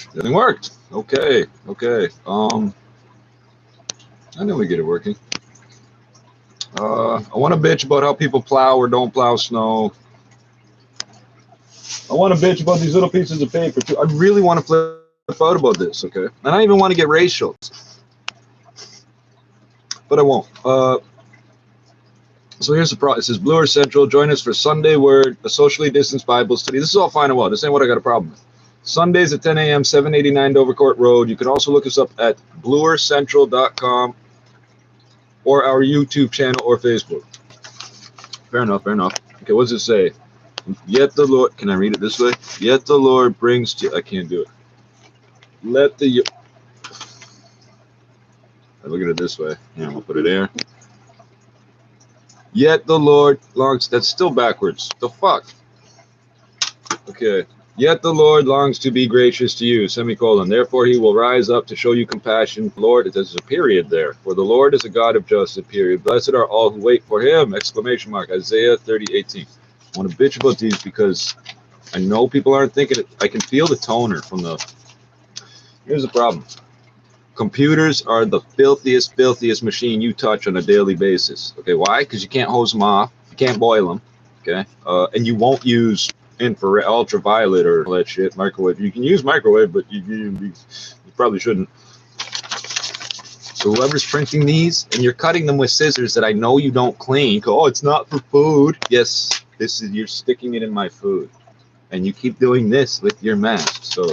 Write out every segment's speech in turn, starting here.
Everything worked. Okay. I know we get it working. I want to bitch about how people plow or don't plow snow. I want to bitch about these little pieces of paper too. I really want to flip out about this, okay? And I even want to get racial, but I won't. So here's the problem. It says Blue Earth Central. Join us for Sunday Word, a socially distanced Bible study. This is all fine and well. This ain't what I got a problem with. Sundays at 10 a.m., 789 Dovercourt Road. You can also look us up at blueearthcentral.com or our YouTube channel or Facebook. Fair enough. Okay, what does it say? Yet the Lord, can I read it this way? Yet the Lord brings to, I can't do it. Let the, I look at it this way. Yeah, I'll put it there. Yet the Lord longs, that's still backwards. The fuck? Okay. Yet the Lord longs to be gracious to you, semicolon. Therefore he will rise up to show you compassion. Lord, there's a period there. For the Lord is a God of justice, period. Blessed are all who wait for him, exclamation mark. Isaiah 30:18. I want to bitch about these because I know people aren't thinking it. I can feel the toner from the, here's the problem. Computers are the filthiest machine you touch on a daily basis. Okay, why? Because you can't hose them off. You can't boil them. Okay, and you won't use infrared, ultraviolet, or all that shit. Microwave. You can use microwave, but you probably shouldn't. So whoever's printing these, and you're cutting them with scissors that I know you don't clean. Oh, it's not for food. Yes, this is. You're sticking it in my food, and you keep doing this with your mask. So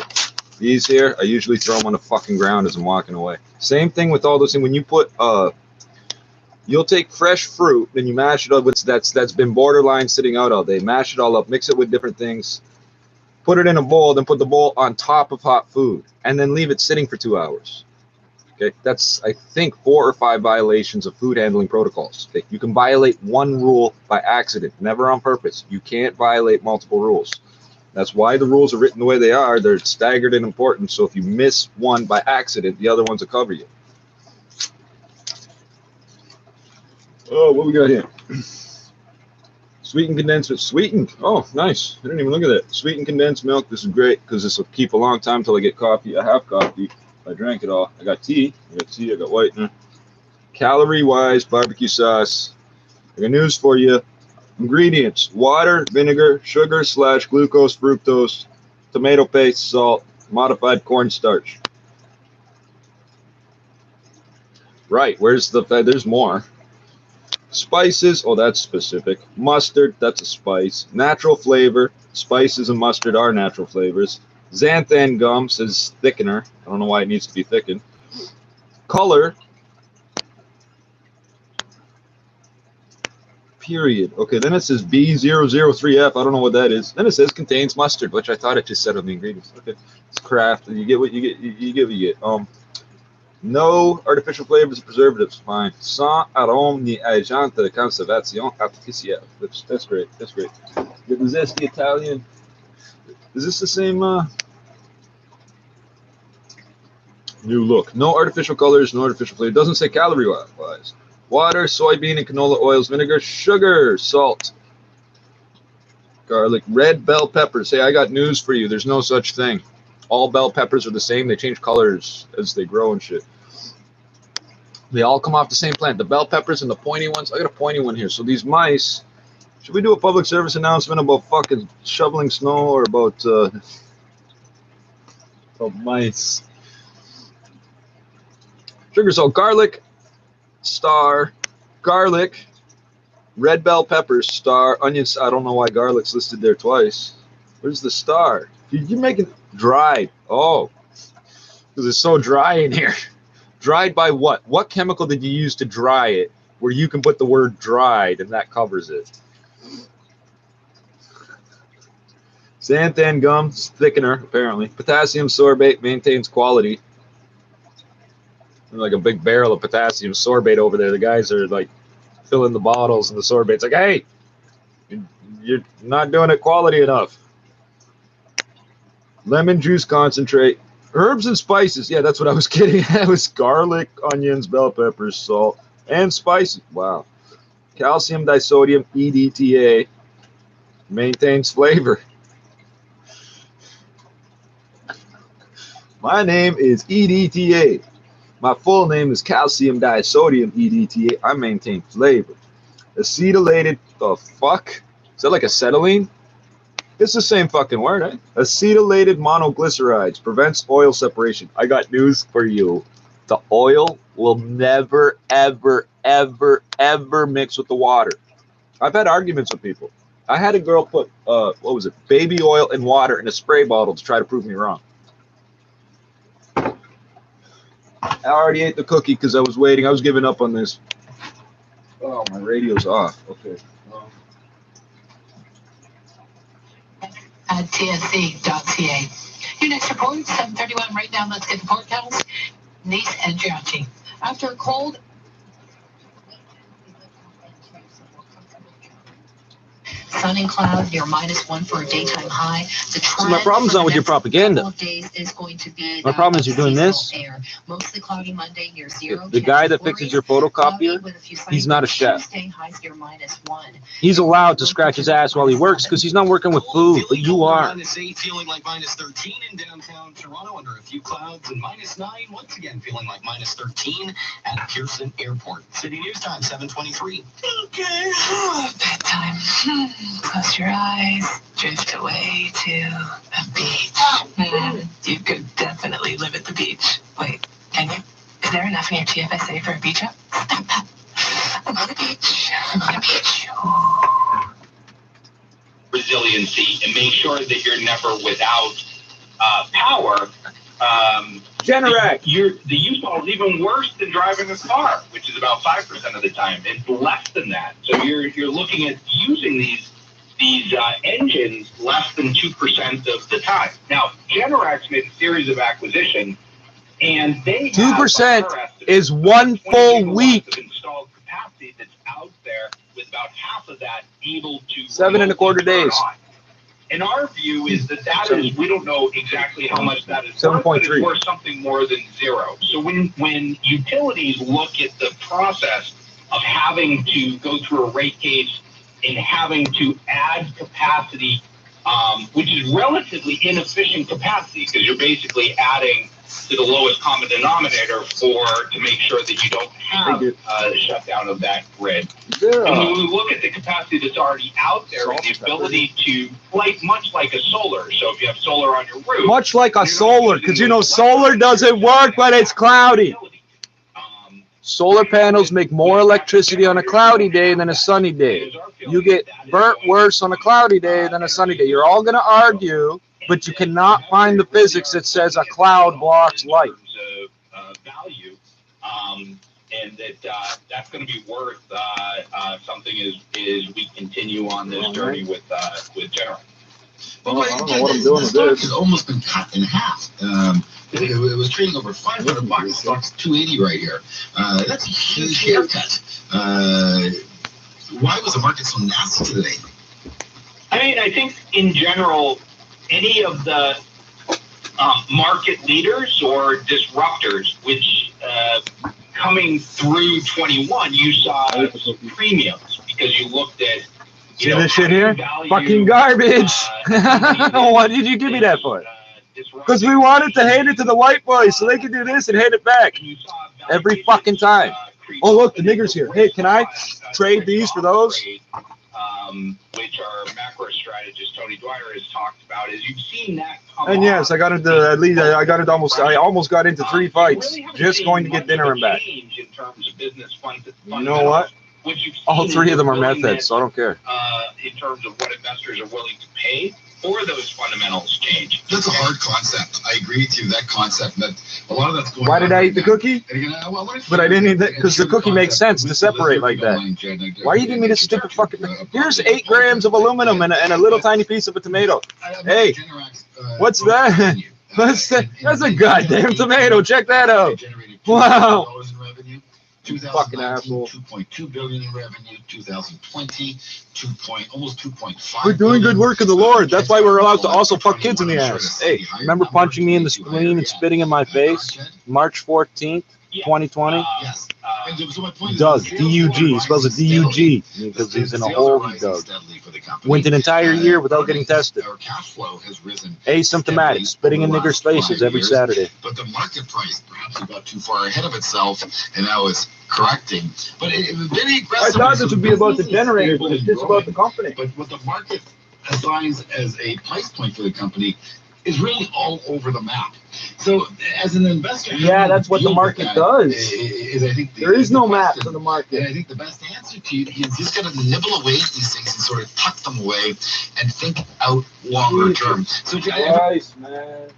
these here, I usually throw them on the fucking ground as I'm walking away. Same thing with all those things. When you put you'll take fresh fruit, then you mash it up with that's been borderline sitting out all day. Mash it all up, mix it with different things, put it in a bowl, then put the bowl on top of hot food, and then leave it sitting for 2 hours. Okay, that's I think 4 or 5 violations of food handling protocols. Okay, you can violate one rule by accident, never on purpose. You can't violate multiple rules. That's why the rules are written the way they are. They're staggered in importance. So if you miss one by accident, the other ones will cover you. Oh, what we got here? Sweetened condensed milk. Sweetened. Oh, nice. I didn't even look at that. Sweetened condensed milk. This is great because this will keep a long time until I get coffee. I have coffee. I drank it all. I got tea. I got whitener. Calorie-wise, barbecue sauce. I got news for you. Ingredients: water, vinegar, sugar / glucose, fructose, tomato paste, salt, modified cornstarch. Right, where's the, there's more. Spices, oh, that's specific. Mustard, that's a spice. Natural flavor, spices and mustard are natural flavors. Xanthan gum says thickener. I don't know why it needs to be thickened. Color, period. Okay, then it says B003F. I don't know what that is. Then it says contains mustard, which I thought it just said on the ingredients. Okay, it's craft. You get what you get. You get what you get. No artificial flavors or preservatives. Fine. Sans arôme ni agent de conservation artificielle. That's great. That's great. Is this the Italian? Is this the same? New look. No artificial colors. No artificial flavor. It doesn't say calorie wise. Water, soybean and canola oils, vinegar, sugar, salt, garlic, red bell peppers. Hey, I got news for you. There's no such thing. All bell peppers are the same. They change colors as they grow and shit. They all come off the same plant. The bell peppers and the pointy ones. I got a pointy one here. So these mice, should we do a public service announcement about fucking shoveling snow or about mice? Sugar, salt, garlic, star, garlic, red bell peppers, star, onions. I don't know why garlic's listed there twice. Where's the star? You make it dried. Oh, because it's so dry in here. Dried by what? What chemical did you use to dry it where you can put the word dried and that covers it? Xanthan gum, thickener, apparently. Potassium sorbate maintains quality. Like a big barrel of potassium sorbate over there. The guys are like filling the bottles and the sorbate's like, hey, you're not doing it quality enough. Lemon juice concentrate. Herbs and spices. Yeah, that's what I was kidding. That was garlic, onions, bell peppers, salt, and spices. Wow. Calcium disodium EDTA maintains flavor. My name is EDTA. My full name is calcium disodium EDTA. I maintain flavor. Acetylated, the fuck? Is that like acetylene? It's the same fucking word, eh? Acetylated monoglycerides prevents oil separation. I got news for you. The oil will never, ever, ever, ever mix with the water. I've had arguments with people. I had a girl put, baby oil and water in a spray bottle to try to prove me wrong. I already ate the cookie because I was waiting. I was giving up on this. Oh, my radio's off. Okay. At tsc.ca. Your next report, 7:31 right now. Let's get the forecast. Nice and Giachi. After a cold. Sun and cloud near -1 for a daytime high. So my problem's not with your propaganda. Days is going to be my problem is you're doing this. Air. Mostly cloudy Monday near 0. The guy that fixes your photocopier, he's not a chef. Highs near -1. He's allowed to scratch his ass while he works because he's not working with food, but you are. -8, feeling like -13 in downtown Toronto under a few clouds, and -9 once again feeling like -13 at Pearson Airport. City News Time 7:23. Okay, bedtime. Close your eyes, drift away to the beach. You could definitely live at the beach. Wait, can you? Is there enough in your TFSA for a beach up? Stop that. I'm on the beach. I'm on a beach. Resiliency and make sure that you're never without power. Generac. The use ball is even worse than driving a car, which is about 5% of the time. It's less than that. So you're looking at using these engines less than 2% of the time. Now, Generac's made a series of acquisitions, and they 2% is 1 full week. of installed capacity that's out there, with about half of that able to 7.25 days. on. And our view is that is, we don't know exactly how much that is 7.3. worth, but it's worth something more than zero. So when utilities look at the process of having to go through a rate case and having to add capacity, which is relatively inefficient capacity, because you're basically adding to the lowest common denominator to make sure that you don't have a shutdown of that grid. And when we look at the capacity that's already out there and the ability to, much like a solar, so if you have solar on your roof. Much like a solar, because you know solar doesn't work when it's cloudy. Solar panels make more electricity on a cloudy day than a sunny day. You get burnt worse on a cloudy day than a sunny day. You're all going to argue, but you cannot find the physics that says a cloud blocks light. Value, and that's going to be worth something as we continue on this journey with General. Well, I don't know what I'm doing with this. Has almost been cut in half. It was trading over $500. The stock's $280 right here. That's a huge haircut. Why was the market so nasty today? I mean, I think in general, any of the market leaders or disruptors, which coming through 21, you saw premiums because you looked at. See this shit here? Fucking garbage. What did you give me that for? Because we wanted to hand it to the white boys so they could do this and hand it back every fucking time. Oh, look, the nigger's here. Hey, can I trade these for those? Which our macro strategist Tony Dwyer has talked about, is you've seen that come and yes, I got into at least I almost got into 3 fights just going to get dinner and back. In terms of business you know what? All 3 of them are meth heads, so I don't care. In terms of what investors are willing to pay for those fundamentals change. That's a hard concept. I agree with you. That concept, that a lot of that's going. Why did I eat the cookie? But I didn't eat that because the cookie makes sense to separate like that. Why are you giving me this stupid fucking? Here's 8 grams of aluminum and a little tiny piece of a tomato. Hey, what's that? That's a goddamn tomato. Check that out. Wow. Fucking asshole. 2.2 billion in revenue. 2020, almost 2.5. We're doing good work in the Lord. That's why we're allowed to also fuck kids in the ass. Hey, remember punching me in the spleen and spitting in my face? March 14th, 2020? Yes. And so my point Doug, is, D-U-G. He spells it D-U-G because he's in a hole, he dug. Went an entire year without getting tested. Our cash flow has risen Asymptomatic, spitting in niggers' faces every Saturday. But the market price perhaps got too far ahead of itself, and now it's correcting. But it was very aggressive. I thought this would be about the generator, but it's just about the company. But what the market assigns as a price point for the company is really all over the map. So as an investor, Yeah, that's what the market does. I think There is no map for the market. And I think the best answer to you just got to nibble away at these things and sort of tuck them away and think out longer term. So Nice, man.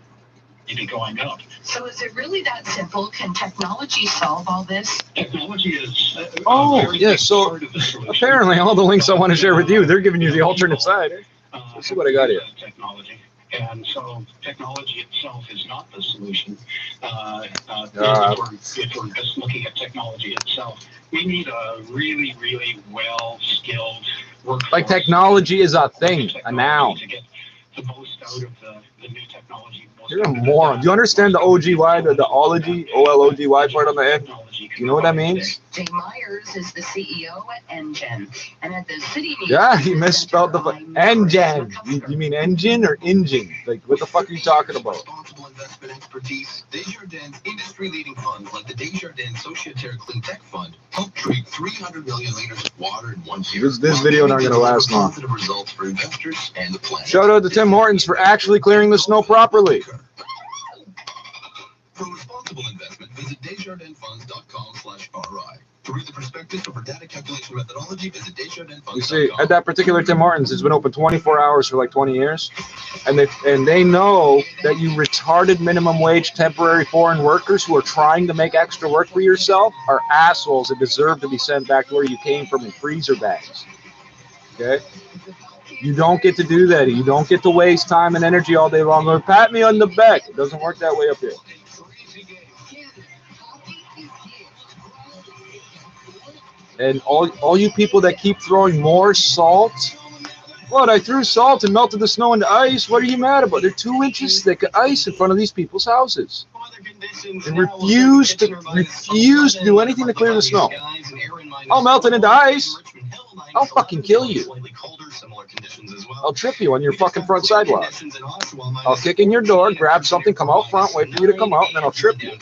Even going up. So is it really that simple? Can technology solve all this? Technology is Oh, very yeah, big so part of the solution. apparently all the links I want to share with you, they're giving you the alternate side. Let's see what I got here. Technology. And so technology itself is not the solution. If we're just looking at technology itself, we need a really, really well-skilled workforce. Like technology is a thing, a noun. To get the most out of the new technology. You're a moron. Do you understand the OGY, the ology, OLOGY part on the end? Do you know what that means? Jay Myers is the CEO at NGen, and at the city meeting. Yeah, he misspelled the NGen. You mean engine or engine? Like, what the fuck are you talking about? Responsible investment expertise. Desjardins industry-leading funds like the Desjardins Sociétaire Clean Tech Fund help treat 300 million liters of water in 1 year. This video not gonna last long. Positive results for investors and the planet. Shout out to Tim Hortons for actually clearing the snow properly. For responsible investment, visit desjardinfunds.com/RI. To read the prospectus or data calculation methodology, visit desjardinfunds.com. You see, at that particular Tim Hortons, it's been open 24 hours for like 20 years, and they know that you retarded minimum wage temporary foreign workers who are trying to make extra work for yourself are assholes and deserve to be sent back to where you came from in freezer bags. Okay? You don't get to do that. You don't get to waste time and energy all day long. Or pat me on the back. It doesn't work that way up here. And all you people that keep throwing more salt. What? I threw salt and melted the snow into ice. What are you mad about? They're 2 inches thick of ice in front of these people's houses. And refuse to do anything to clear the snow. I'll melt it into ice. I'll fucking kill you. I'll trip you on your fucking front sidewalk. I'll kick in your door, grab something, come out front, wait for you to come out, and then I'll trip you.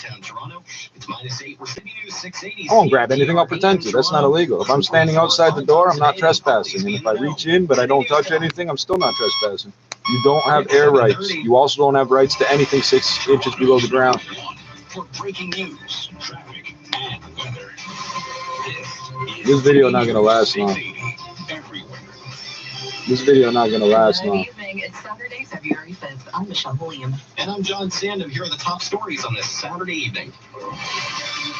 I won't grab anything, I'll pretend to. That's not illegal. If I'm standing outside the door, I'm not trespassing. And if I reach in, but I don't touch anything, I'm still not trespassing. You don't have air rights. You also don't have rights to anything 6 inches below the ground. For breaking news, traffic, and weather. This video not gonna last long. This video not gonna last Good long. evening. It's Saturday, February 5th. I'm Michelle William. And I'm John Sandham. Here are the top stories on this Saturday evening.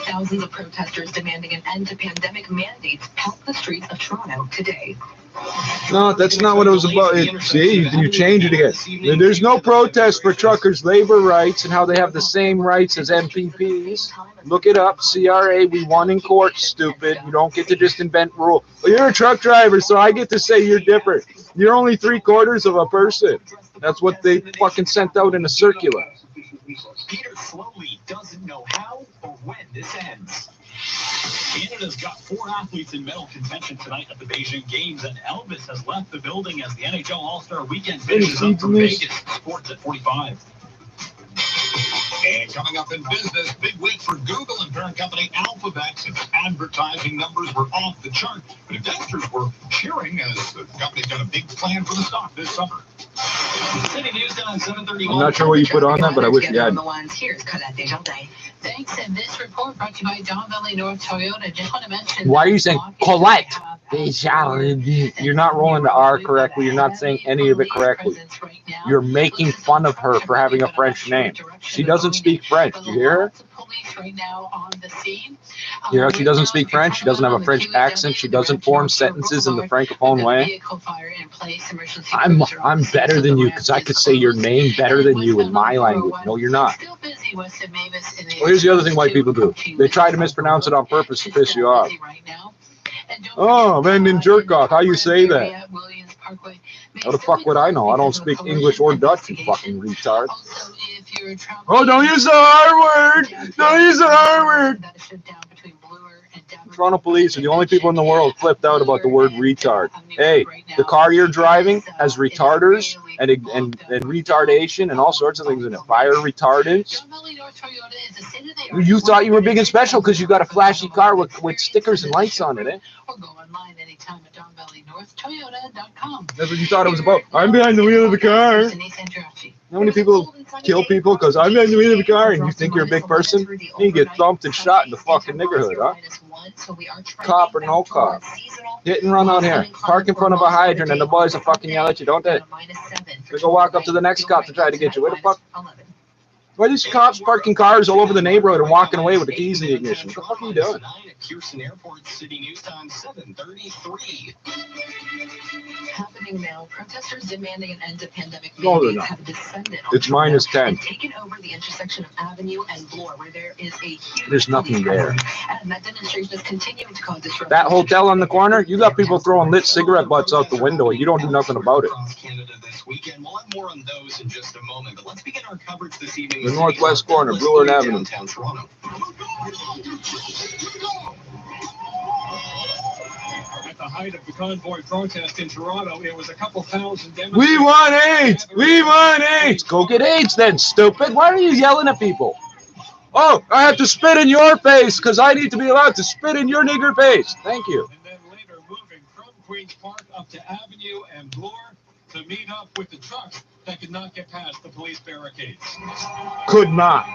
Thousands of protesters demanding an end to pandemic mandates packed the streets of Toronto today. No, that's not what it was about. See, you change it again. There's no protest for truckers' labor rights and how they have the same rights as MPPs. Look it up. CRA, we won in court, stupid. You don't get to just invent rule. Well, you're a truck driver, so I get to say you're different. You're only 3/4 of a person. That's what they fucking sent out in a circular. Peter slowly doesn't know how or when this ends. Canada's got 4 athletes in medal contention tonight at the Beijing Games, and Elvis has left the building as the NHL All-Star Weekend finishes up for Vegas. Sports at 45. And coming up in business, big week for Google and parent company Alphabet, since advertising numbers were off the chart. But investors were cheering as the company's got a big plan for the stock this summer. City News down 7:31. I'm not sure what you put on that, but I wish you had. Here's Colette Desjardins. Thanks, and this report brought to you by Don Valley North Toyota. Just want to mention. Why are you saying Colette Desjardins? You're not rolling the R correctly. You're not saying any of it correctly. You're making fun of her for having a French name. She doesn't speak French. You hear her? You know, she doesn't speak French. She doesn't have a French accent. She doesn't form sentences in the Francophone way. I'm better than you because I could say your name better than you in my language. No, you're not. Well, here's the other thing white people do. They try to mispronounce it on purpose to piss you off. Oh, man, in jerk off. How you say that? How the fuck would I know? I don't speak English or Dutch, you fucking retard. Also, if you're traveling, Oh, don't use the R word! Don't use the R word! that is shut down between Bloor and Denver. Toronto police are the only people in the world flipped out about the word retard. Hey, the car you're driving has retarders and retardation and all sorts of things in it. Fire retardants. John Valley North Toyota is a state-of-the-art. You thought you were big and special because you got a flashy car with stickers and lights on it, eh? Or go online anytime at DonValleyNorthToyota.com. That's what you thought it was about. I'm behind the wheel of the car. How many people kill people because I'm behind the wheel of the car and you think you're a big person? You get thumped and shot in the fucking niggerhood, huh? Cop or no cop. Hit and run out here. Park in front of a hydrant and the boys will fucking yell at you, don't they? They go walk up to the next cop to try to get you. Where the fuck? Why are these cops parking cars all over the neighborhood and walking away with the keys in the ignition? What the fuck are you doing? Houston Airport City News Time 7:33. Happening now, protesters demanding an end to pandemic No, they're mandates not. have descended on It's minus 10. and taken over the intersection of Avenue and Bloor, where there is a huge There's nothing police there. presence. And that demonstration is continuing to cause disruption. That hotel on the corner, you got people throwing lit cigarette butts out the window and you don't do nothing about it. Across Canada this weekend. We'll have more on those in just a moment, but let's begin our coverage this evening. The northwest corner, Bloor and Avenue. Downtown Toronto. At the height of the convoy protest in Toronto, it was a couple thousand demonstrators. We want AIDS! We want AIDS! Go get AIDS then, stupid! Why are you yelling at people? Oh, I have to spit in your face because I need to be allowed to spit in your nigger face. Thank you. And then later moving from Queen's Park up to Avenue and Bloor to meet up with the trucks that could not get past the police barricades. Could not.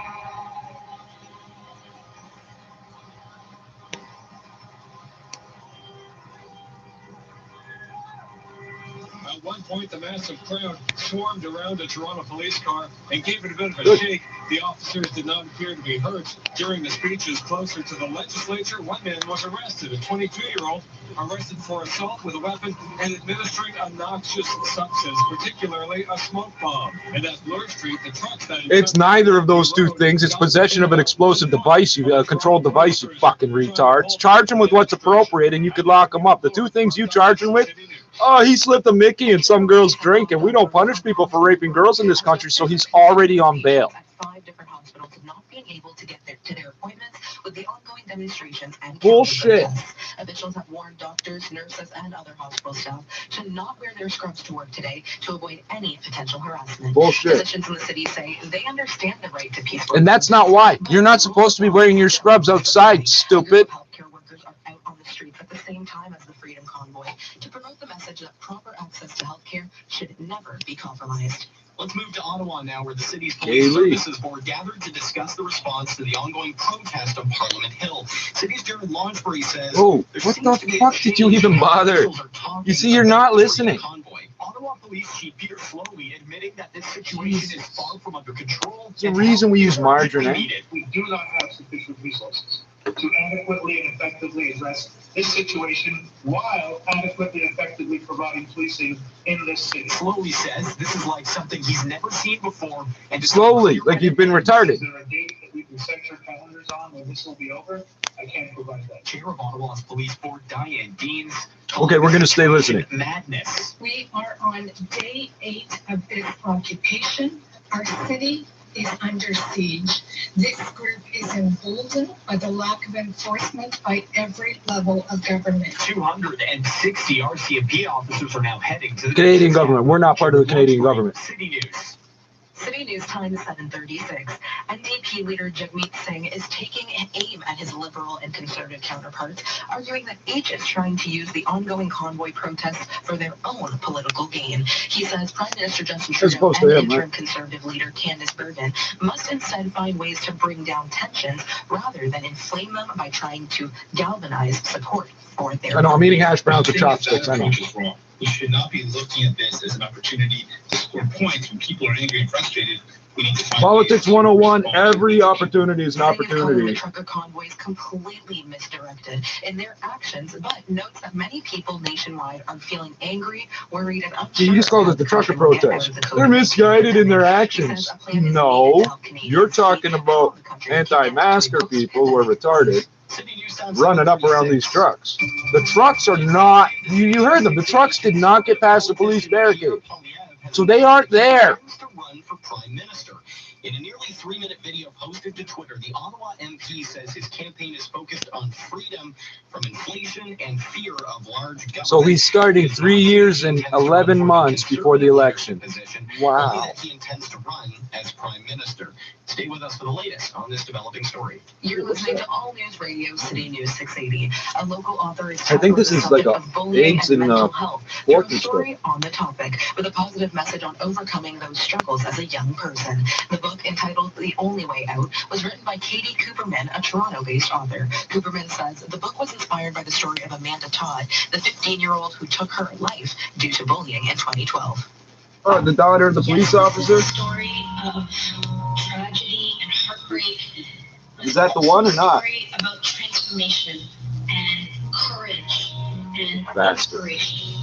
At one point, the massive crowd swarmed around a Toronto police car and gave it a bit of a Good. shake. The officers did not appear to be hurt. During the speeches closer to the legislature, one man was arrested, a 22-year-old, arrested for assault with a weapon and administering a noxious substance, particularly a smoke bomb. And at Bloor Street, the trucks that... It's neither of those two things. It's possession of an explosive device, you controlled device, you fucking retards. Charge him with what's appropriate and you could lock him up. The two things you charge him with, oh, he slipped a Mickey in some girl's drink, and we don't punish people for raping girls in this country, so he's already on bail. At 5 different hospitals and not being able to get to their appointments with the ongoing demonstrations and Bullshit. protests. Officials have warned doctors, nurses, and other hospital staff to not wear their scrubs to work today to avoid any potential harassment. Bullshit. Physicians in the city say they understand the right to peaceful. And that's not why. You're not supposed to be wearing your scrubs outside, stupid. Healthcare workers are out on the streets at the same time as the Freedom Convoy to promote the message that proper access to healthcare should never be compromised. Let's move to Ottawa now, where the city's Kaylee. police services board gathered to discuss the response to the ongoing protest on Parliament Hill. City's Jared Launchbury says, Oh, there what seems the to be a fuck did you change even in how bother? officials are talking You see, you're not about listening. the convoy. Ottawa Police Chief Peter Slowly admitting that this situation is far from under control. It's the reason we use margarine, eh? We do not have sufficient resources to adequately and effectively address this situation while adequately and effectively providing policing in this city. Slowly says this is like something he's never seen before. And Slowly, like you've been retarded. Is there a date that we can set your calendars on when this will be over? I can't provide that. Chair of Ottawa's police board, Diane Deans. Okay, we're gonna stay listening. Madness. We are on day 8 of this occupation. Our city is under siege. This group is emboldened by the lack of enforcement by every level of government. 260 RCMP officers are now heading to the Canadian government. We're not part of the Canadian government. City News. City News Time 7:36. NDP leader Jagmeet Singh is taking aim at his liberal and conservative counterparts, arguing that each is trying to use the ongoing convoy protests for their own political gain. He says Prime Minister Justin As Trudeau opposed and to him, interim right? conservative leader Candice Bergen must instead find ways to bring down tensions rather than inflame them by trying to galvanize support for their. I know, I'm eating hash browns with chopsticks, I know. We should not be looking at this as an opportunity to score points when people are angry and frustrated. We need to find Politics ways to 101, respond. every opportunity is an Singh is calling the opportunity. trucker convoys completely misdirected in their actions, but notes that many people nationwide are feeling angry, worried, and unsure. You just called it the trucker protest. They're misguided in their actions. No, you're talking about anti-masker people who are retarded City News Time running up around these trucks. The trucks are not, you heard them, the trucks did not get past the police barricade. So they aren't there. To run for prime minister. In a nearly 3-minute video posted to Twitter, the Ottawa MP says his campaign is focused on freedom from inflation and fear of large government. So he's starting 3 years and 11 months before the election. Wow. That he intends to run as prime minister. Stay with us for the latest on this developing story. You're listening to All News Radio, City News 680. A local author is I think this is like a AIDS and health. pork Through a story on the topic with a positive message on overcoming those struggles as a young person. The book, entitled The Only Way Out, was written by Katie Cooperman, a Toronto-based author. Cooperman says the book was inspired by the story of Amanda Todd, the 15-year-old who took her life due to bullying in 2012. Oh, the daughter of the police officer? A story of tragedy and heartbreak. Is that the one or not? A story about transformation and courage and Bastard. inspiration.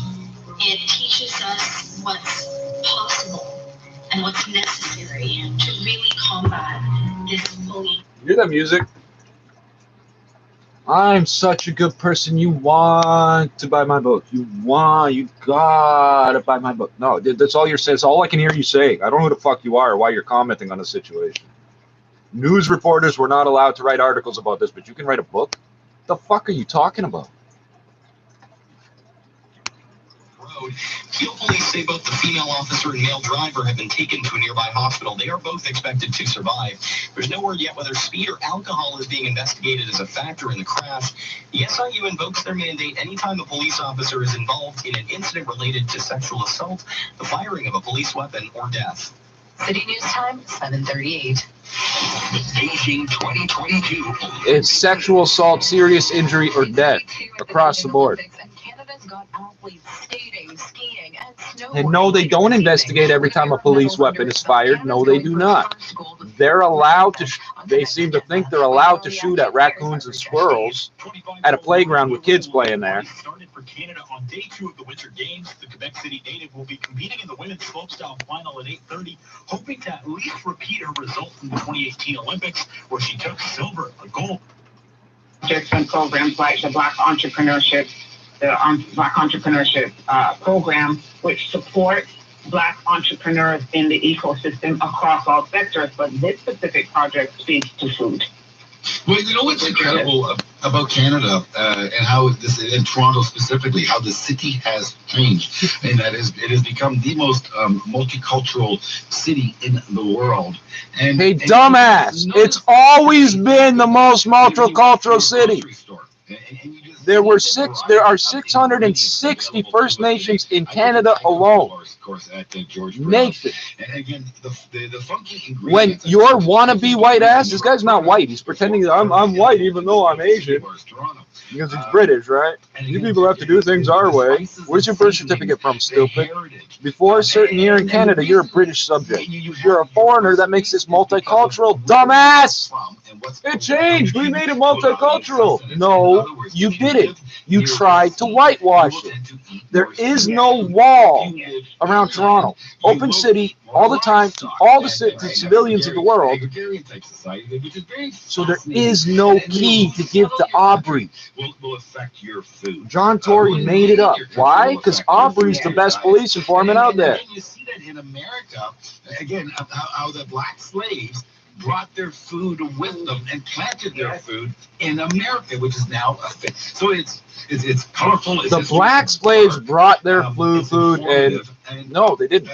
It teaches us what's possible and what's necessary to really combat this bullying. You hear that music? I'm such a good person. You want to buy my book. You gotta buy my book. No, that's all you're saying. That's all I can hear you say. I don't know who the fuck you are or why you're commenting on the situation. News reporters were not allowed to write articles about this, but you can write a book? The fuck are you talking about? Peel police say both the female officer and male driver have been taken to a nearby hospital. They are both expected to survive. There's no word yet whether speed or alcohol is being investigated as a factor in the crash. The SIU invokes their mandate anytime a police officer is involved in an incident related to sexual assault, the firing of a police weapon, or death. City News Time, 7:38. Beijing 2022. It's sexual assault, serious injury, or death across the board. And no, they don't investigate every time a police weapon is fired. No, they do not. They're allowed to, they seem to think they're allowed to shoot at raccoons and squirrels at a playground with kids playing there. Started for Canada on day 2 of the Winter Games. The Quebec City native will be competing in the women's slopestyle final at 8:30, hoping to at least repeat her result from the 2018 Olympics, where she took silver, a gold. Projects and programs like the Black Entrepreneurship program, which supports Black entrepreneurs in the ecosystem across all sectors, but this specific project speaks to food. Well, you know what's incredible about Canada and how this, in Toronto specifically, how the city has changed, and that is, it has become the most multicultural city in the world. And hey, dumbass! It's always been the most multicultural city. There are 660 First Nations in Canada alone. Nathan, and again, the funky when your wannabe white ass, this guy's not white. He's pretending that I'm white even though I'm Asian. Because he's British, right? You people have to do things our way. Where's your birth certificate from, stupid? Before a certain year in Canada, you're a British subject. You're a foreigner. That makes this multicultural, dumbass! It changed. We made it multicultural. No, you didn't. You tried to whitewash it. There is no wall around Toronto. Open city all the time to all the civilians of the world. So there is no key to give to Aubrey. John Tory made it up. Why? Because Aubrey's the best police informant out there. You see that in America, again, how the black slaves brought their food with them and planted their food in America, which is now a thing. So it's colorful. The black slaves brought their food and no, they didn't.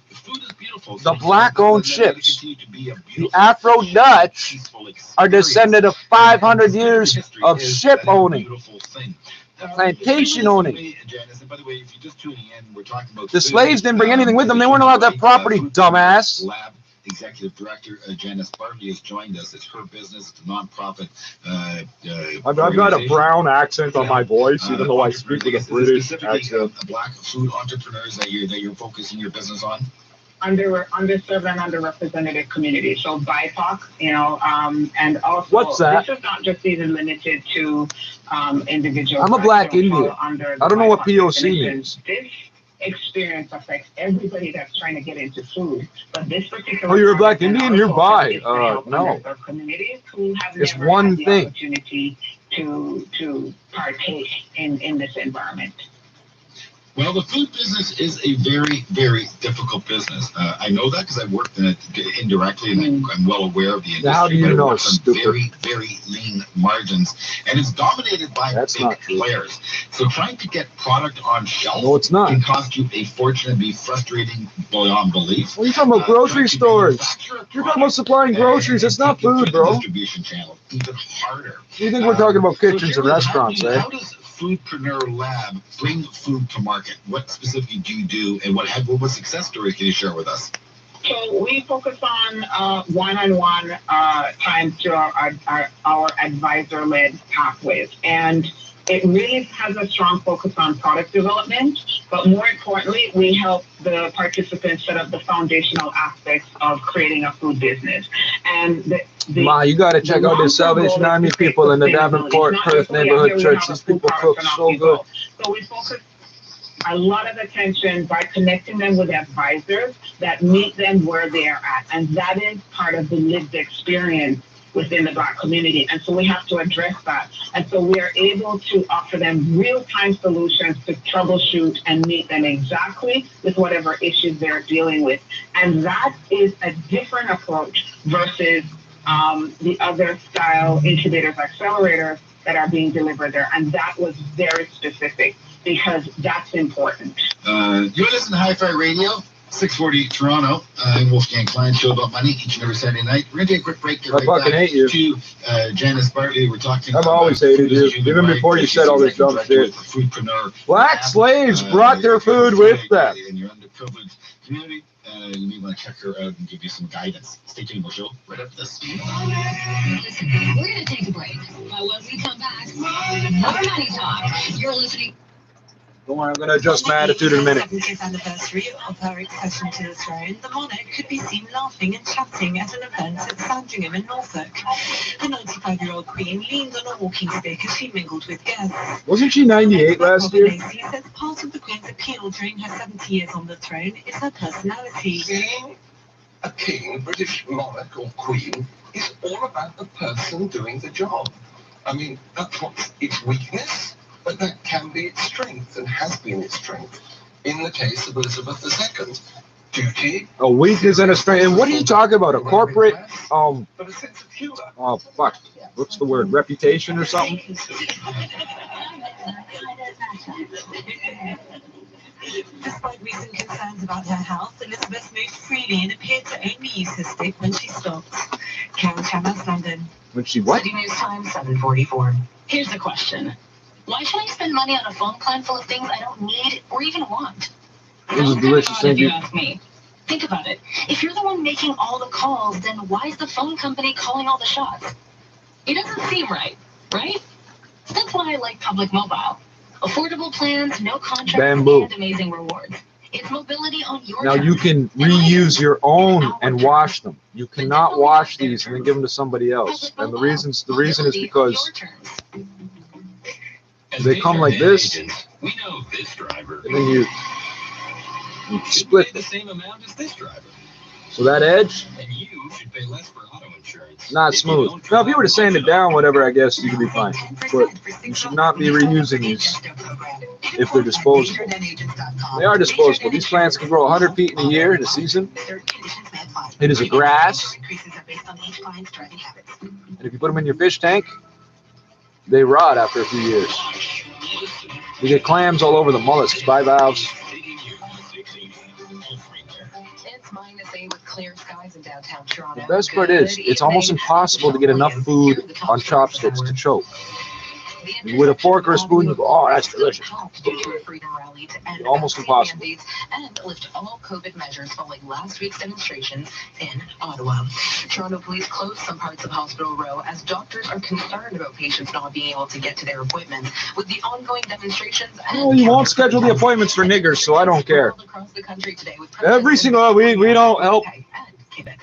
Food is beautiful. The black-owned ships, the Afro-Dutch, are descended of 500 years of ship owning, plantation owning. The slaves didn't bring anything with them. They weren't allowed that property, dumbass. Executive Director Janice Barkley has joined us. It's her business. It's a nonprofit. I've got a brown accent on my voice, even though I speak with a British accent. Black food entrepreneurs that you're focusing your business on. Underserved and underrepresented communities, so BIPOC, and also what's that? This is not just even limited to individuals. I'm a black Indian. I don't know what POC means. This experience affects everybody that's trying to get into food. But this particular Oh, you're a Black project Indian? and You're our bi. focus is to help No. underserved communities who have It's never one had the thing. opportunity to partake in this environment. Well, the food business is a very, very difficult business. I know that because I've worked in it indirectly, and I'm well aware of the industry. How do you but it know, works on stupid? very, very lean margins, and it's dominated by That's big not true. players. So trying to get product on shelf No, it's not. can cost you a fortune and be frustrating beyond belief. What are you talking about? Grocery Trying to stores. manufacture a You're talking about product supplying groceries. That's not take it through food, the bro. Distribution channel even harder. You think we're talking about So kitchens and Shirley, restaurants, eh? How does Foodpreneur Lab bring food to market? What specifically do you do, and what success stories can you share with us? So we focus on one-on-one time to our advisor-led pathways, and it really has a strong focus on product development, but more importantly, we help the participants set up the foundational aspects of creating a food business. And Ma, you got to check out the Salvation Army people in the Davenport, Perth neighborhood church. These people cook so good. So we focus a lot of attention by connecting them with advisors that meet them where they are at. And that is part of the lived experience within the Black community. And so we have to address that. And so we are able to offer them real-time solutions to troubleshoot and meet them exactly with whatever issues they're dealing with. And that is a different approach versus the other style incubators, accelerators that are being delivered there. And that was very specific because that's important. You listen to Hi-Fi Radio, 640 Toronto, and Wolfgang Klein show about money each and every Saturday night. We're going to take a quick break. Get I fucking hate you. To Janice Bartley. We're talking I've always hated you, even before you said all this dumb shit. Foodpreneur. Black slaves brought their food with them. In your underprivileged community, you may want to check her out and give you some guidance. Stay tuned. We'll show right after this. Listen, we're going to take a break. But when we come back, more money talk. You're listening. Don't worry, I'm going to adjust my attitude in a minute. 70th anniversary of her accession to the throne, the monarch could be seen laughing and chatting at an event at Sandringham in Norfolk. The 95-year-old queen leaned on a walking stick as she mingled with guests. Wasn't she 98 last year? Lacey says part of the queen's appeal during her 70 years on the throne is her personality. Being a king, British monarch or queen, is all about the person doing the job. I mean, that's what's its weakness. But that can be its strength and has been its strength. In the case of Elizabeth II, duty. A weakness and a strength. And what are you talking about? A corporate, but a sense of humor. oh, fuck. What's the word? Reputation or something? Despite recent concerns about her health, Elizabeth moved freely and appeared to only use her stick when she stopped. Karen Chalmers, London. When she what? City News Time, 7:44. Here's the question. Why should I spend money on a phone plan full of things I don't need or even want? This is delicious, thank you. Ask me. Think about it. If you're the one making all the calls, then why is the phone company calling all the shots? It doesn't seem right, right? That's why I like Public Mobile. Affordable plans, no contracts, Bamboo. and amazing rewards. It's mobility on your Now terms. you can reuse your own and wash them. You cannot wash these and then give them to somebody else. And the reason is because they come like this, We know this driver. and then you split the it. same amount as this driver. So that edge, And you should pay less for auto insurance. not smooth. Now, if you were to sand it down, whatever, I guess you could be fine. But you should not be reusing these if they're disposable. They are disposable. These plants can grow 100 feet in a year in a season. It is a grass. And if you put them in your fish tank, they rot after a few years. You get clams all over the mollusks, bivalves. It's -8 with clear skies in downtown Toronto. The best part is, it's almost impossible to get enough food on chopsticks to choke. With a fork or a spoon, you go, oh, that's delicious. Almost impossible. And lift all COVID measures following last week's demonstrations in Ottawa. Toronto police closed some parts of Hospital Row as doctors are concerned about patients not being able to get to their appointments with the ongoing demonstrations. Well, you won't schedule the appointments for niggers, so I don't care. Every single week, we don't help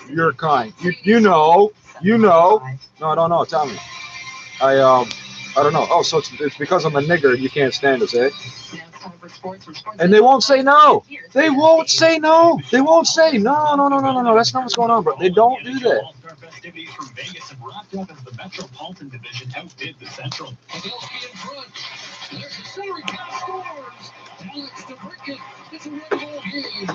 your kind. You know. No, I don't know. Tell me. I don't know. Oh, so it's because I'm a nigger and you can't stand us, eh? time for sports from sports. And they won't say no. They won't say no. They won't say no, no, no, no, no, no. That's not what's going on, bro. They don't do that. All-Star festivities from Vegas have wrapped up as the Metropolitan Division outdid the Central. Pavelski in front. There's a celery pass scores. Alex to break it. It's a one-goal game.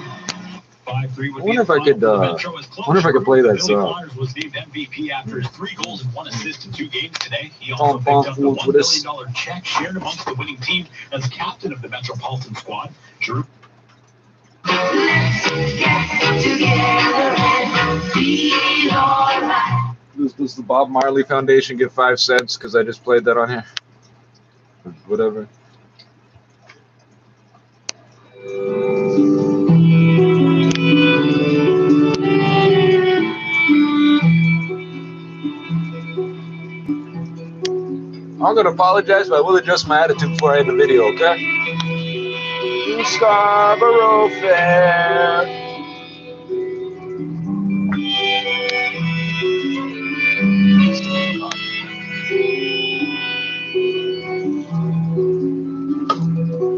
5-3 I wonder if I could. Wonder if I could play that song. Flyers was named MVP after his 3 goals and 1 assist in 2 games today. He also picked up the $1 million check shared amongst the winning team as captain of the Metropolitan squad. Drew. Does the Bob Marley Foundation get 5 cents because I just played that on here? Whatever. I'm going to apologize, but I will adjust my attitude before I end the video, okay? Scarborough Fair.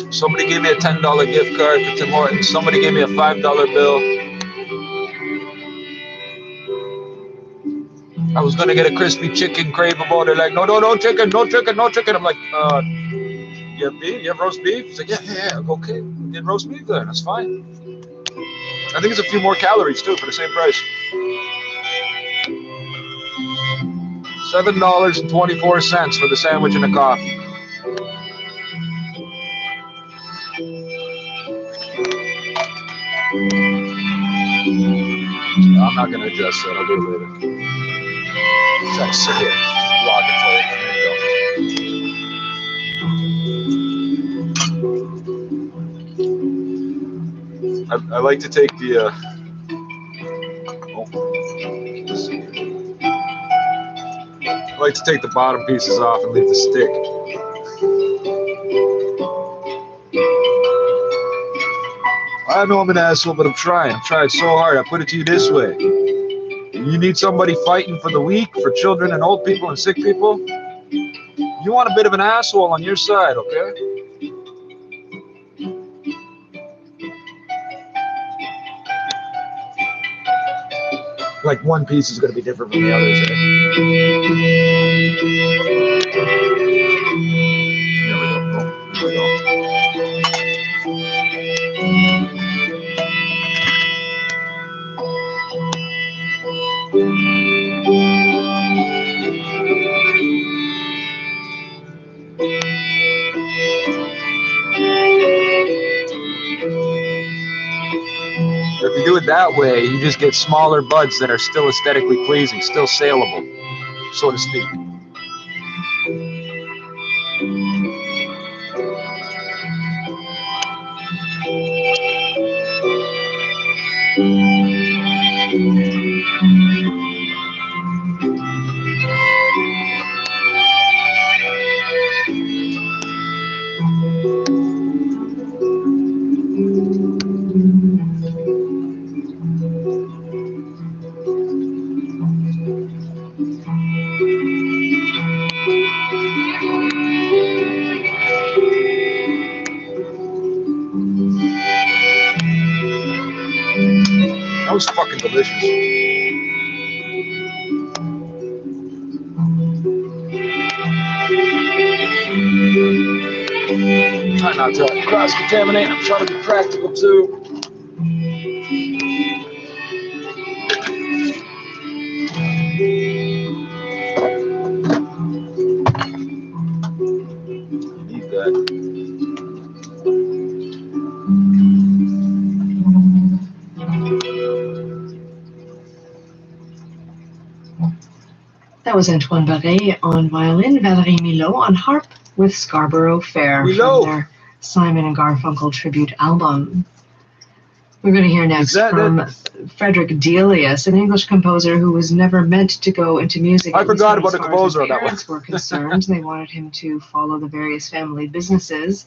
Somebody gave me a $10 gift card for Tim Hortons. Somebody gave me a $5 bill. I was going to get a crispy chicken craveable. They're like, no, no, no chicken, no chicken, no chicken. I'm like, you have beef? You have roast beef? He's like, yeah. I go, okay, we'll get roast beef then. That's fine. I think it's a few more calories, too, for the same price. $7.24 for the sandwich and the coffee. No, I'm not going to adjust that. I'll do it later. Try to sit here. Lock it for you. There you go. I like to take the I like to take the bottom pieces off and leave the stick. I know I'm an asshole, but I'm trying. I'm trying so hard. I put it to you this way. You need somebody fighting for the weak, for children and old people and sick people. You want a bit of an asshole on your side, okay? Like one piece is going to be different from the others. Eh? There we go. Oh, there we go. If you do it that way, you just get smaller buds that are still aesthetically pleasing, still saleable, so to speak. That was fucking delicious. Try not to cross-contaminate. I'm trying to be practical too. Need that. That was Antoine Barret on violin, Valérie Milot on harp with Scarborough Fair from their Simon and Garfunkel tribute album. We're going to hear next from Frederick Delius, an English composer who was never meant to go into music. I forgot about the composer on that one. Parents were concerned. They wanted him to follow the various family businesses.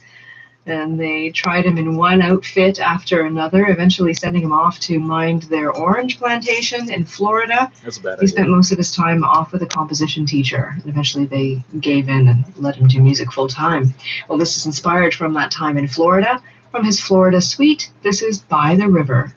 And they tried him in one outfit after another, eventually sending him off to mind their orange plantation in Florida. That's a bad idea. He spent most of his time off with a composition teacher. And eventually they gave in and let him do music full time. Well, this is inspired from that time in Florida. From his Florida suite, this is By the River.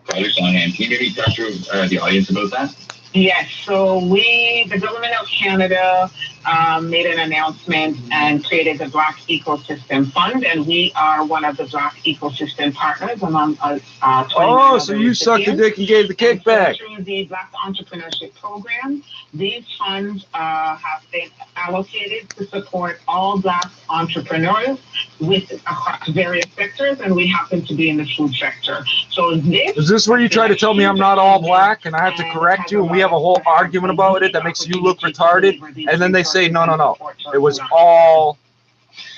Projects on hand. Can you maybe talk to the audience about that? Yes, so the government of Canada made an announcement and created the Black Ecosystem Fund, and we are one of the Black Ecosystem partners among us. So you sucked the dick and gave the kickback. Through the Black Entrepreneurship Program, these funds have been allocated to support all Black entrepreneurs across various sectors, and we happen to be in the food sector. So is this where you try to tell me I'm not all black and I have to correct you, and we have a whole argument about it that makes you look retarded, and then they say no, it was all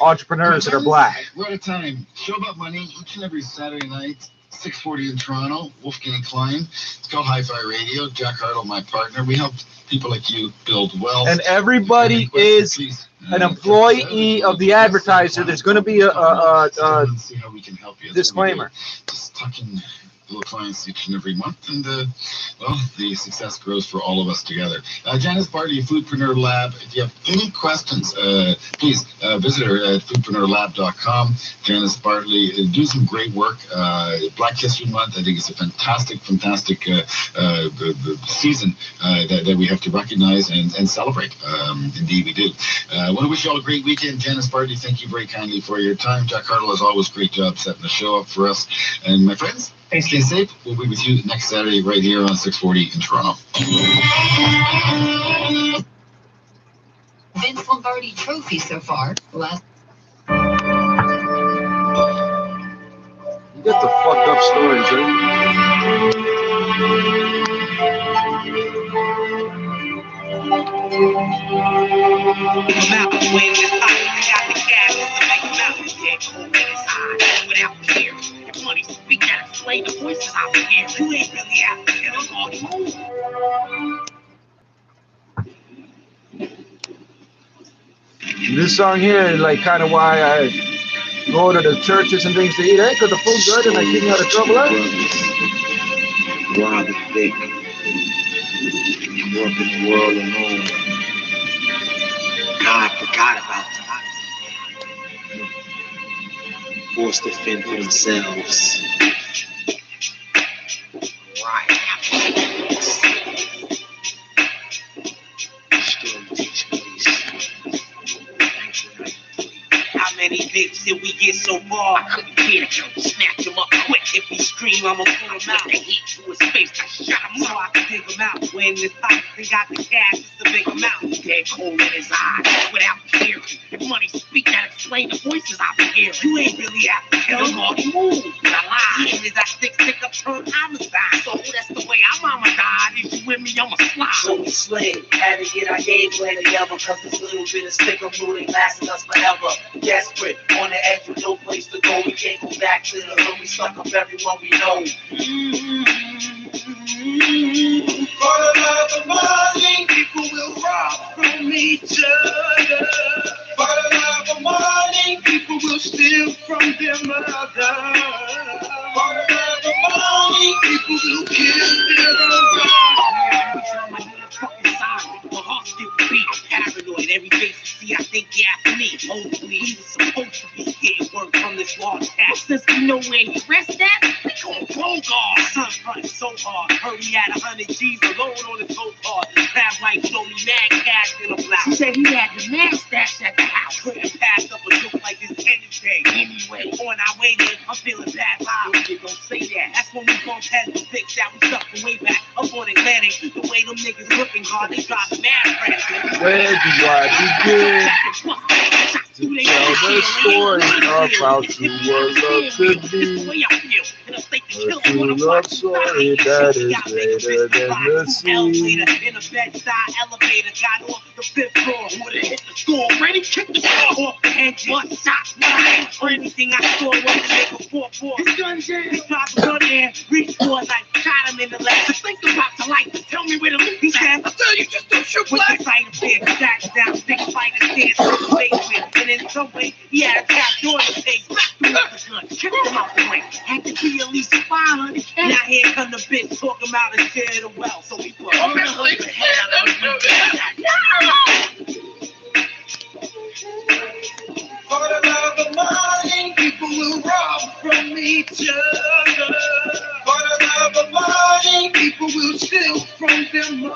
entrepreneurs that are black. We're out of time. Show About Money each and every Saturday night, 6:40 in Toronto. Wolfgang and Klein. It's called Hi-Fi Radio. Jack Hartle, my partner. We help people like you build wealth. And everybody is an employee of the advertiser. There's going to be a see how we can help you. disclaimer. Just talking little clients each and every month, and well, the success grows for all of us together. Janice Bartley, Foodpreneur Lab. If you have any questions, please visit her at foodpreneurlab.com. Janice Bartley, do some great work. Black History Month, I think it's a fantastic the season that we have to recognize and celebrate. Indeed, we do. I want to wish you all a great weekend. Janice Bartley, thank you very kindly for your time. Jack Hartle, as always, great job setting the show up for us. And my friends, stay safe. We'll be with you next Saturday right here on 640 in Toronto. Vince Lombardi trophy so far. Last. You got the fucked up stories, right? This song here is like kind of why I go to the churches and things to eat, because the food's good and I keep me out of trouble. Rather thick. You walk in the world alone. God forgot about them. Forced to fend for themselves. Right. How many victims did we get so far? I couldn't care to snatch him up quick. If he scream, I'ma pull him out. They heat to his face, I shut him so I can dig him out. When this fight, they got the cash, it's a big amount. Dead cold in his eyes, without hearing. If money speak, that explain the voices I've been hearing. You ain't really after him, or he moves. But I lie, even as I stick up turn homicide. So that's the way our mama died. If you with me, I'ma slide. So we slid, had to get our game plan together, cause this little bit of stick of rule ain't lasting us forever. Desperate, on the edge with no place to go. We can't go back to the hood, we stuck up everyone we know. For the love of money, people will rob from each other. For the love of money, people will steal from their mother. For the love of money, people will kill their own brother. Every time I hear a fucking siren, my heart still beats. Paranoid, every face you see I think you asked me. Hopefully, he was supposed to be getting work from this large tax. Since we know where he rest at, we gon' roll guard. Son running so hard. Heard he had 100 G's alone on his go card. Crab like told me mad cash in a blouse. He said he had the mad stash at the house. Couldn't pass up a joke like this any day. Anyway, on our way there, I'm feeling bad loud. You don't say that. That's when we bump heads and pics that we stuck from way back up on Atlantic. The way them niggas looking hard, they drive mad friends. Where do I begin to tell the story of how true was love could be? A true love story that is greater than the sea. In a bedside elevator, got off the 5th floor. Would've hit the score, ready, kicked the car off the edge. One shot, only thing I saw was a nigga 4-4. His gun jam. He tried to run in, reached for a knife, shot him in the leg. To think about the life, tell me where the loot is at. I tell you, just don't shoot black. With the sight of fear, sat down, big fighter stairs to the basement. And in some way, he had a tap door in the face. Threw up the gun, kicked him out the way. Had to be at least 500. Now here come the bitch talking about a share of the wealth. So we put on the hood and head out of the For the love of money, people will rob from each other. For the love of money, people will steal from their mother.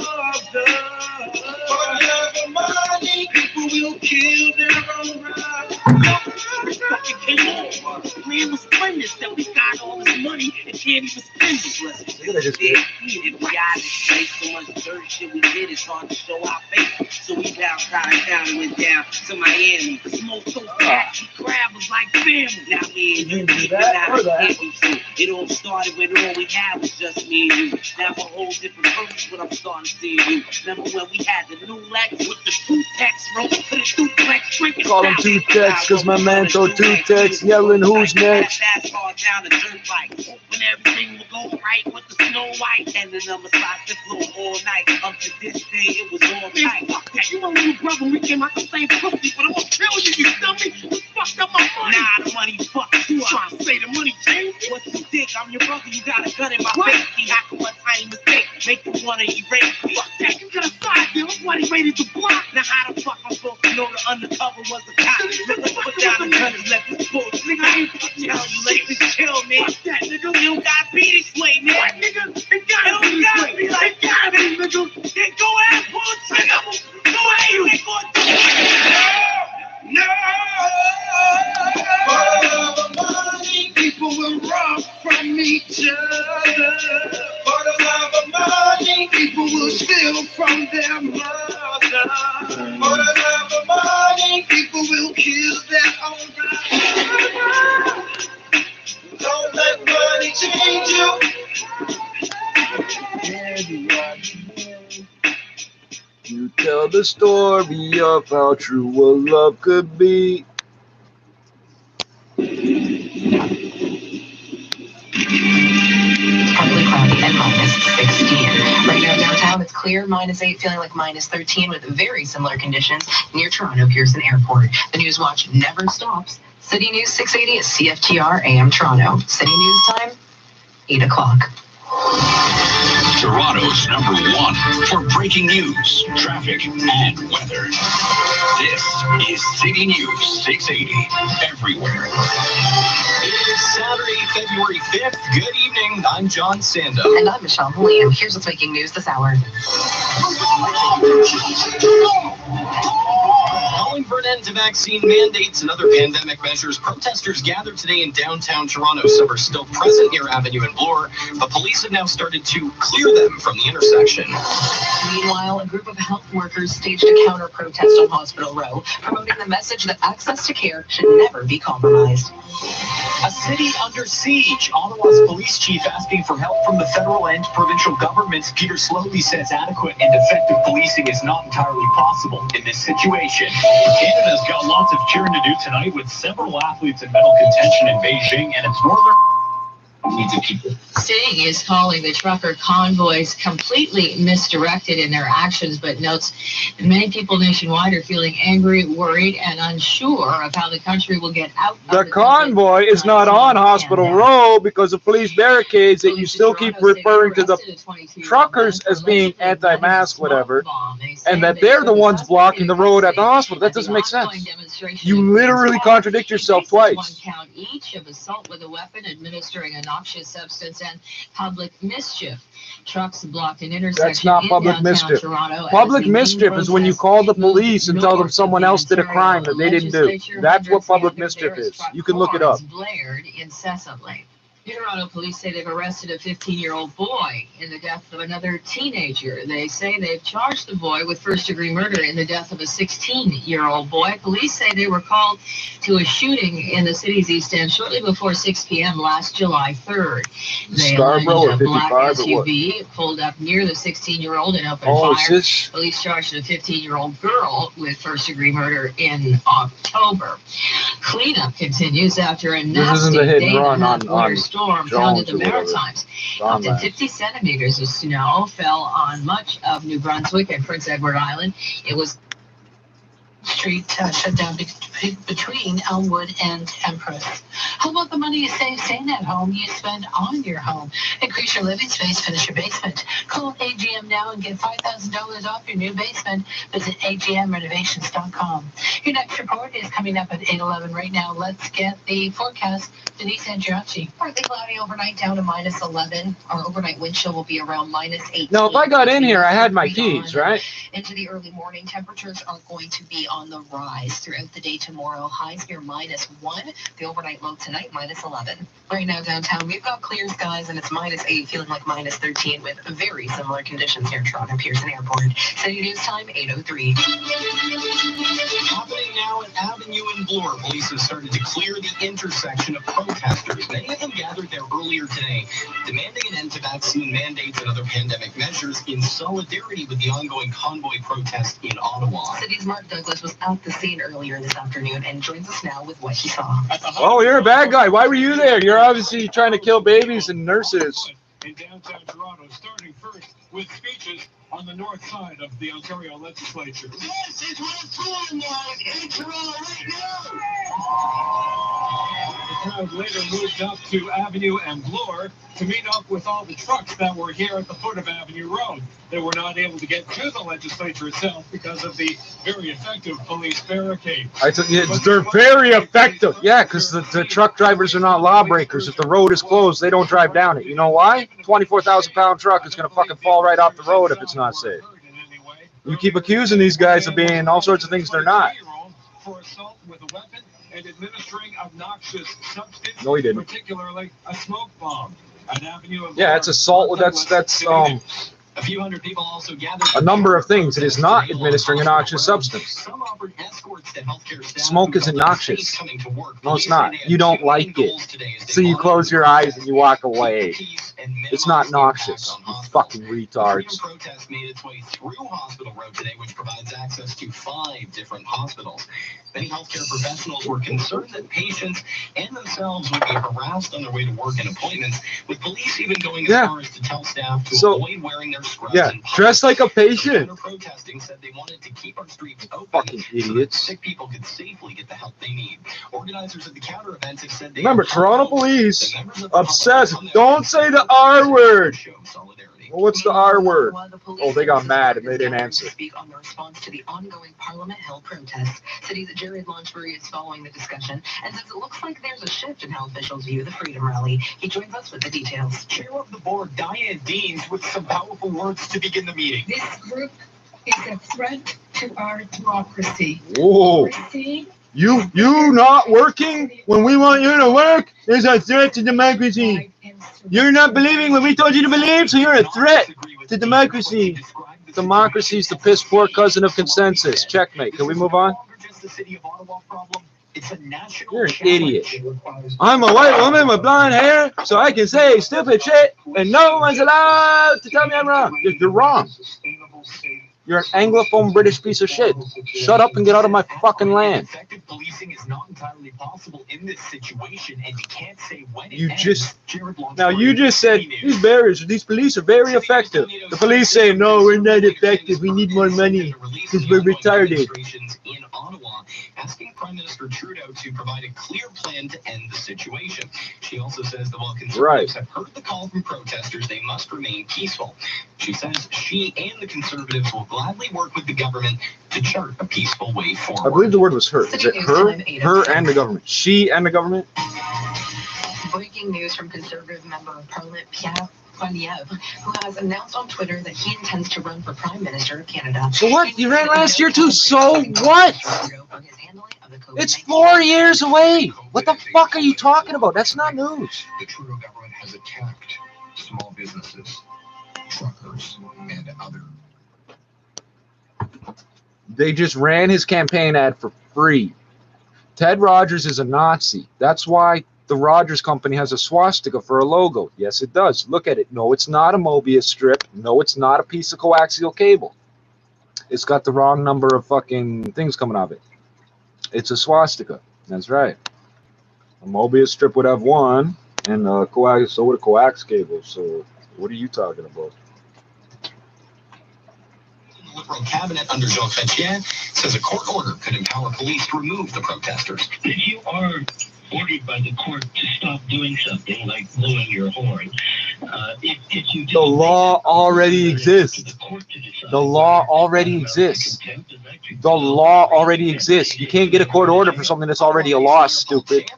For the love of money, people will kill their own brother. fucking came over. Man was premised that we got all this money and can't even spend it. If we got to say so much dirty shit we did, it's hard to show our face. So we bounced out of town and went down to Miami. Smoked so fast, we grabbed us like family. Now me and you, it all started when all we had was just me and you. Now a whole different purpose when I'm starting to see you. Remember when we had the new Lex with the 2-text rope? Put it through Lex, drinking. Call him 2-text, cause my man throw 2-text, yelling who's next. Fast car down the dirt bike, hoping everything will go right with the Snow White. And the number side to flow all night. Up to this day, it was all tight. Fuck that, you know your brother, we came out the same pussy, but I'm gonna kill you, you dummy. You fucked up my money. Nah, the money fucked you up. Trying to say the money changed? What you think? I'm your brother, you got a gun in my face. He hacked one tiny mistake, make you wanna erase me. Fuck that, you got a side deal, that's why he raided the block. Now how the fuck I'm supposed to know the undercover was a cop? Let's put down the gun and let this bull. Nigga, I ain't tell you, let this chill, man. Fuck that, nigga, you don't gotta be this way, man. What, nigga? It gotta be like that, nigga. Then go ahead, pull the trigger. Go ahead, you ain't gonna do it. No! For the love of money, people will run from each other. For the love of money, people will steal from their mother. For the love of money, people will kill their own brother. Don't let money change you. You tell the story of how true a love could be. Partly cloudy and -16. Right now downtown it's clear, -8, feeling like -13 with very similar conditions near Toronto Pearson Airport. The News Watch never stops. City News 680 at CFTR AM Toronto. City News time, 8 o'clock. Toronto's #1 for breaking news, traffic, and weather. This is City News 680, everywhere. It is Saturday, February 5th. Good evening. I'm John Sando. And I'm Michelle William. Here's what's making news this hour. Calling for an end to vaccine mandates and other pandemic measures, protesters gathered today in downtown Toronto. Some are still present near Avenue and Bloor, but police have now started to clear them from the intersection. Meanwhile, a group of health workers staged a counter-protest on Hospital Row, promoting the message that access to care should never be compromised. A city under siege. Ottawa's police chief asking for help from the federal and provincial governments. Peter Slowly says adequate and effective policing is not entirely possible in this situation. Canada's got lots of cheering to do tonight with several athletes in medal contention in Beijing, and it's Northern needs of people. Sting is calling the trucker convoys completely misdirected in their actions, but notes that many people nationwide are feeling angry, worried, and unsure of how the country will get out of The convoy is not on Hospital Row because of police barricades that you still keep referring to the truckers as being anti-mask, whatever, and that they're the ones blocking the road at the hospital. That doesn't make sense. You literally contradict yourself twice. One count each of assault with a weapon, administering a noxious substance, and public mischief. Trucks blocked an intersection. That's not public mischief. Public mischief is when you call the police and tell them someone else did a crime that they didn't do. That's what public mischief is. You can look it up. Blared incessantly. Toronto police say they've arrested a 15-year-old boy in the death of another teenager. They say they've charged the boy with first-degree murder in the death of a 16-year-old boy. Police say they were called to a shooting in the city's East End shortly before 6 p.m. last July 3rd. They alleged a black SUV pulled up near the 16-year-old and opened fire. Police charged a 15-year-old girl with first-degree murder in October. Cleanup continues after a nasty day on storm pounded the Maritimes. Up to 50 centimeters of snow fell on much of New Brunswick and Prince Edward Island. It was street shut down between Elmwood and Empress. How about the money you save staying at home you spend on your home? Increase your living space, finish your basement. Call AGM now and get $5,000 off your new basement. Visit agmrenovations.com. Your next report is coming up at 8:11 right now. Let's get the forecast. Denise Andriacci. Partly cloudy overnight down to -11. Our overnight wind chill will be around -8. Now, if I got in here, I had my keys, right? Into the early morning, temperatures are going to be on the rise throughout the day tomorrow. Highs near -1. The overnight low tonight, -11. Right now downtown, we've got clear skies and it's -8, feeling like -13 with very similar conditions near Toronto Pearson Airport. City News Time, 8:03. Happening now at Avenue and Bloor. Police have started to clear the intersection of protesters. Many of them gathered there earlier today, demanding an end to vaccine mandates and other pandemic measures in solidarity with the ongoing convoy protest in Ottawa. City's Mark Douglas was at the scene earlier this afternoon and joins us now with what he saw. Oh, you're a bad guy. Why were you there? You're obviously trying to kill babies and nurses. In downtown Toronto, starting first with speeches on the north side of the Ontario legislature. This is what's going on in Toronto right now. The crowd later moved up to Avenue and Bloor to meet up with all the trucks that were here at the foot of Avenue Road. They were not able to get to the legislature itself because of the very effective police barricade. They're very effective. Yeah, because the truck drivers are not lawbreakers. If the road is closed, they don't drive down it. You know why? 24,000-pound truck is going to fucking fall right off the road if it's not safe. You keep accusing these guys of being all sorts of things they're not. For assault with a weapon and administering obnoxious substance, no, he didn't. Particularly a smoke bomb. Yeah, it's assault. That's a few hundred people also gathered. A number of things. It is not administering a noxious substance. Some offered escorts to healthcare staff. Smoke isn't noxious. No, it's not. You don't like it, so you close your eyes and you walk away. It's not noxious. You fucking retards. Protest made its way through Hospital Road today, which provides access to 5 different hospitals. Many healthcare professionals were concerned that patients and themselves would be harassed on their way to work and appointments, with police even going as far as to tell staff to avoid wearing their scrubs. Yeah, dress like a patient. Protesting said they wanted to keep our streets open. Fucking idiots. So sick people could safely get the help they need. Organizers of the counter events have said they remember Toronto police obsessed. Don't say the R word. Well, what's the R word? Oh, they got mad and they didn't answer. Speak on the response to the ongoing Parliament-held protests. City's Jared Launchbury is following the discussion and says it looks like there's a shift in how officials view the Freedom Rally. He joins us with the details. Chair of the board, Diane Deans, with some powerful words to begin the meeting. This group is a threat to our democracy. Whoa. You not working when we want you to work is a threat to democracy. You're not believing what we told you to believe, so you're a threat to democracy. Democracy is the piss poor cousin of consensus. Checkmate. Can we move on? You're an idiot. I'm a white woman with blonde hair, so I can say stupid shit, and no one's allowed to tell me I'm wrong. You're wrong. You're an Anglophone British piece of shit. Shut up and get out of my fucking land. policing is not entirely possible in this situation, and you can't say when it You ends. just Now you just said these barriers, these police are very effective. The police say no, we're not effective. We need more money because we're retarded. In Ottawa, asking Prime Minister Trudeau to provide a clear plan to end the situation. She also says that while Conservatives have heard the call from protesters, they must remain peaceful. She says she and the Conservatives will gladly work with the government to chart a peaceful way forward. I believe the word was her. Is it her? Her and the government. She and the government? Breaking news from Conservative Member of Parliament Pierre Poilievre, who has announced on Twitter that he intends to run for Prime Minister of Canada. So what? You ran last year too, so what? It's 4 years away. What the fuck are you talking about? That's not news. The Trudeau government has attacked small businesses, truckers, and other. They just ran his campaign ad for free. Ted Rogers is a Nazi. That's why the Rogers Company has a swastika for a logo. Yes, it does. Look at it. No, it's not a Mobius strip. No, it's not a piece of coaxial cable. It's got the wrong number of fucking things coming out of it. It's a swastika. That's right. A Mobius strip would have one, and so would a coax cable. So what are you talking about? The Liberal cabinet under Jean Chrétien says a court order could empower police to remove the protesters. If you are ordered by the court to stop doing something like blowing your horn, if you the law already exists. The law already exists. The law already exists. You can't get a court order for something that's already a law, stupid.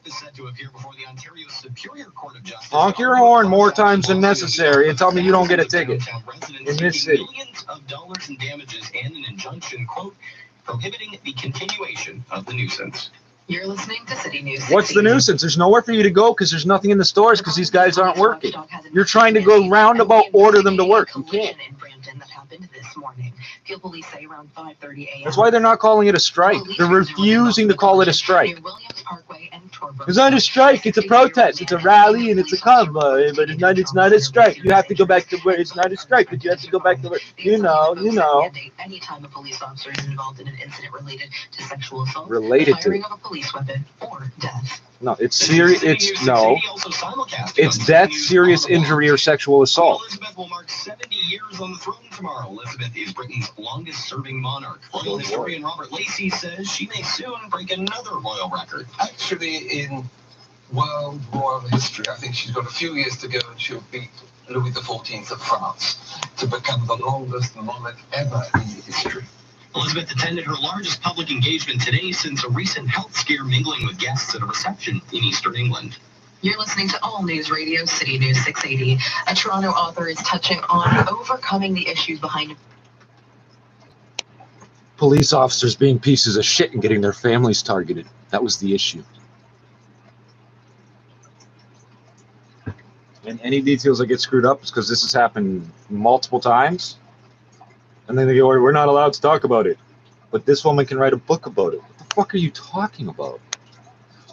Honk your horn more times than necessary and tell me you don't get a ticket in this city. Millions of dollars in damages and an injunction, quote, prohibiting the continuation of the nuisance. You're listening to City News. What's the nuisance? There's nowhere for you to go because there's nothing in the stores because these guys aren't working. You're trying to go roundabout order them to work. You can't. That happened this morning. Fuel police say around 5:30 a.m. That's why they're not calling it a strike. They're refusing to call it a strike. It's not a strike. It's a protest. It's a rally and it's a convoy, but it's not a strike. You have to go back to work. It's not a strike, but you have to go back to work. You know. Anytime a police officer is involved in an incident related to sexual assault, related firing of a police weapon, or death. No, it's serious. It's no. It's death, serious injury, or sexual assault. Elizabeth will mark 70 years on the throne tomorrow. Elizabeth is Britain's longest-serving monarch. Royal historian Robert Lacey says she may soon break another royal record. Actually, in world royal history, I think she's got a few years to go and she'll beat Louis XIV of France to become the longest monarch ever in history. Elizabeth attended her largest public engagement today since a recent health scare, mingling with guests at a reception in Eastern England. You're listening to All News Radio, City News 680. A Toronto author is touching on overcoming the issues behind police officers being pieces of shit and getting their families targeted. That was the issue. And any details that get screwed up is because this has happened multiple times. And then they go, we're not allowed to talk about it. But this woman can write a book about it. What the fuck are you talking about?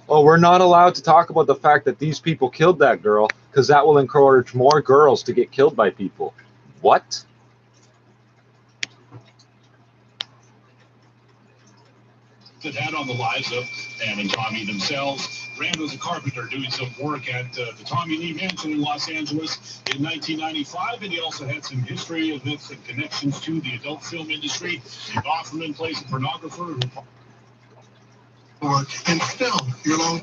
Oh, we're not allowed to talk about the fact that these people killed that girl because that will encourage more girls to get killed by people. What? That had on the lives of Pam and Tommy themselves. Rand was a carpenter doing some work at the Tommy Lee Mansion in Los Angeles in 1995, and he also had some history of this and connections to the adult film industry. Dave Offerman plays a pornographer who... And still, you're long.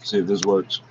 See if this works.